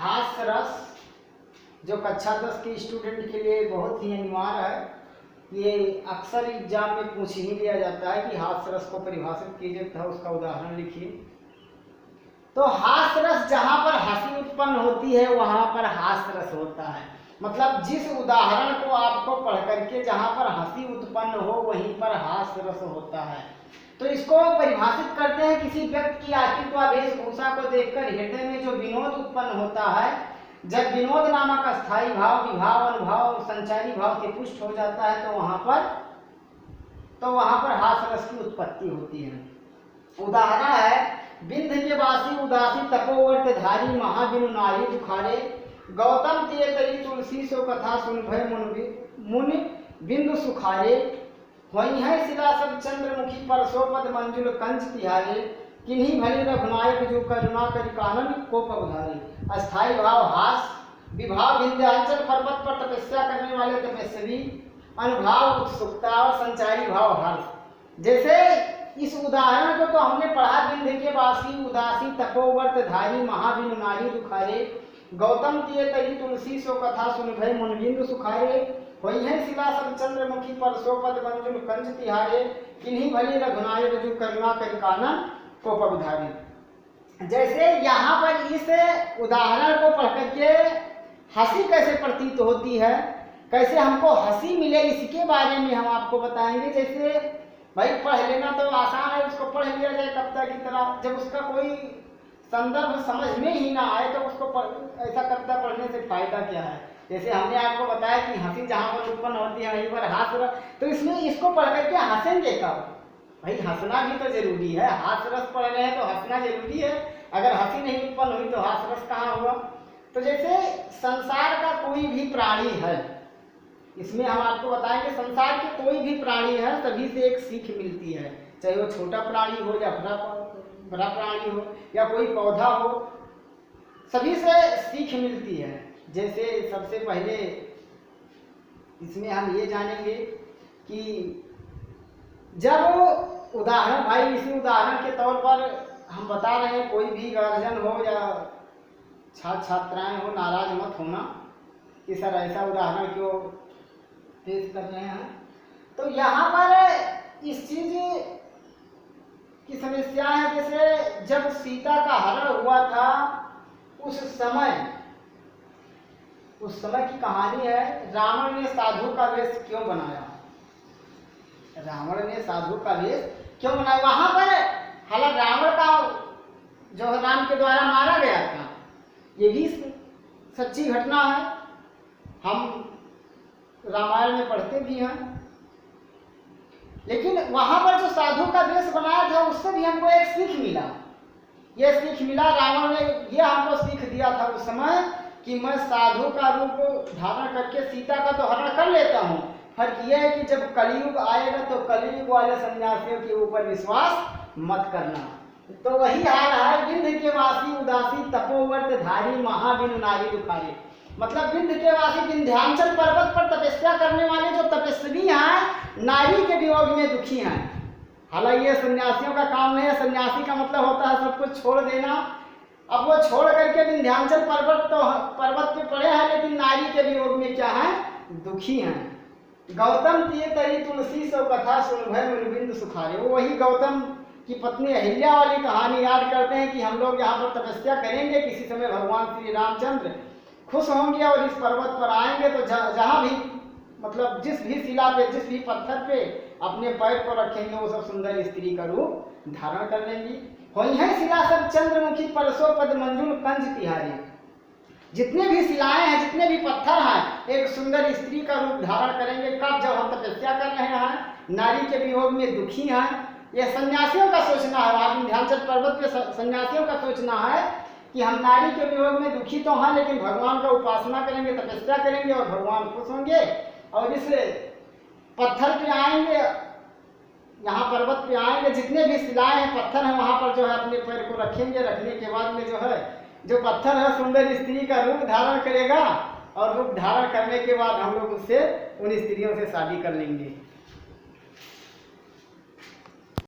हास्य रस जो कक्षा 10 के स्टूडेंट के लिए बहुत ही अनिवार्य है। ये अक्सर एग्जाम में पूछ ही लिया जाता है कि हास्य रस को परिभाषित कीजिए तथा उसका उदाहरण लिखिए। तो हास्य रस जहाँ पर हंसी उत्पन्न होती है वहाँ पर हास्य रस होता है। मतलब जिस उदाहरण को आपको पढ़ करके जहाँ पर हंसी उत्पन्न हो वहीं पर हास्य रस होता है। तो इसको परिभाषित करते हैं किसी व्यक्ति की आकृति व वेशभूषा को देखकर हृदय में जो विनोद उत्पन्न होता है। जब विनोद नामक अस्थायी भाव विभाव अनुभाव संचारी भाव से पुष्ट हो जाता है तो वहां पर हास्य रस की उत्पत्ति होती है। उदाहरण है बिंध के वासी उदासी तपोवर्त धारी महाबिनु नारी दुखारे गौतम ते तरी तुलसी सो कथा सुन भय मुनि बिंदु सुखारे वही है शिला सब चंद्रमुखी परसोपद मंजुल कंच तिहारे किन्हीं भली रघुनायक जो करुणा करी कानन कोप उधारे। अस्थाई भाव हास विभाव विंध्याचल पर्वत पर तपस्या करने वाले तपस्वी अनुभाव उत्सुकता और संचारी भाव हर्ष। जैसे इस उदाहरण को तो हमने पढ़ा बिंध के वासी उदासी तपोवर्त धारी महाबिनु नारी दुखारे गौतम तिये तरी तुलसी सो कथा सुन भय मुनबिंदु सुखारे वही है शिला सब चंद्रमुखी परसोपद मंजुल कंज तिहारे किन्हीं भली रघुनायक जो करुणा करी कानन कोप उधारे। जैसे यहाँ पर इस उदाहरण को पढ़ करके हंसी कैसे प्रतीत होती है, कैसे हमको हंसी मिले इसके बारे में हम आपको बताएंगे। जैसे भाई पढ़ लेना तो आसान है, उसको पढ़ लिया जाए कविता की तरह। जब उसका कोई संदर्भ समझ में ही ना आए तो उसको ऐसा कविता पढ़ने से फायदा क्या है। जैसे हमने आपको बताया कि हंसी जहाँ पर उत्पन्न होती है वहीं पर हास्य, तो इसमें इसको पढ़ करके हंसेंगे कब? भाई हंसना भी तो जरूरी है। हास्य रस पढ़ रहे हैं तो हंसना जरूरी है। अगर हंसी नहीं उत्पन्न हुई तो हास्य रस कहाँ हुआ? तो जैसे संसार का कोई भी प्राणी है, इसमें हम आपको बताएंगे संसार के कोई भी प्राणी है सभी से एक सीख मिलती है, चाहे वो छोटा प्राणी हो या बड़ा प्राणी हो या कोई पौधा हो, सभी से सीख मिलती है। जैसे सबसे पहले इसमें हम ये जानेंगे कि जब उदाहरण भाई इसी उदाहरण के तौर पर हम बता रहे हैं, कोई भी गार्जियन हो या छात्र छात्राएं हो नाराज मत होना कि सर ऐसा उदाहरण क्यों पेश कर रहे हैं। तो यहाँ पर इस चीज की समस्या है, जैसे जब सीता का हरण हुआ था उस समय की कहानी है। रावण ने साधु का वेश क्यों बनाया? रावण ने साधु का वेश क्यों बनाया? वहां पर हालांकि रावण का जो है राम के द्वारा मारा गया था, ये भी सच्ची घटना है, हम रामायण में पढ़ते भी हैं। लेकिन वहां पर जो साधु का वेश बनाया था उससे भी हमको एक सीख मिला। यह सीख मिला, रावण ने यह हमको सीख दिया था उस समय कि मैं साधु का रूप धारण करके सीता का तो हरण कर लेता हूँ। फर्क यह है कि जब कलयुग आएगा तो कलयुग वाले सन्यासियों के ऊपर विश्वास मत करना। तो वही हाल है बिंध के वासी उदासी तपोवर्त धारी महाबिनु नारी दुखारे। मतलब बिंध के वासी विंध्याचल पर्वत पर तपस्या करने वाले जो तपस्वी हैं नारी के वियोग में दुखी हैं। हालांकि ये सन्यासियों का काम नहीं है, सन्यासी का मतलब होता है सब कुछ छोड़ देना। अब वो छोड़ करके विंध्याचल पर्वत पे पड़े हैं, लेकिन नारी के वियोग में क्या है? दुखी हैं। गौतम तिये तरी तुलसी सो कथा सुन भय मुनिबिंदु सुखारे। वो वही गौतम की पत्नी अहिल्या वाली कहानी याद करते हैं कि हम लोग यहाँ पर तपस्या करेंगे, किसी समय भगवान श्री रामचंद्र खुश होंगे और इस पर्वत पर आएंगे तो जहाँ भी मतलब जिस भी शिला पे जिस भी पत्थर पे अपने पैर को रखेंगे वो सब सुंदर स्त्री का रूप धारण कर लेंगी। वही है शिला सब चंद्रमुखी परसोपद मंजुल कंज तिहारी। जितने भी शिलाएं हैं, जितने भी पत्थर हैं, एक सुंदर स्त्री का रूप धारण करेंगे। कब? जब हम तपस्या कर रहे हैं, नारी के वियोग में दुखी हैं। यह सन्यासियों का सोचना है। वहाँ विंध्याचल पर्वत पे सन्यासियों का सोचना है कि हम नारी के वियोग में दुखी तो हैं, लेकिन भगवान का उपासना करेंगे, तपस्या करेंगे और भगवान खुश होंगे। और इस पत्थर पे आएंगे, यहाँ पर्वत पे आएंगे, जितने भी शिलाएं हैं, पत्थर हैं, वहाँ पर जो है अपने पैर को रखेंगे। रखने के बाद में जो है जो पत्थर है सुंदर स्त्री का रूप धारण करेगा और रूप धारण करने के बाद हम लोग उससे उन स्त्रियों से शादी कर लेंगे।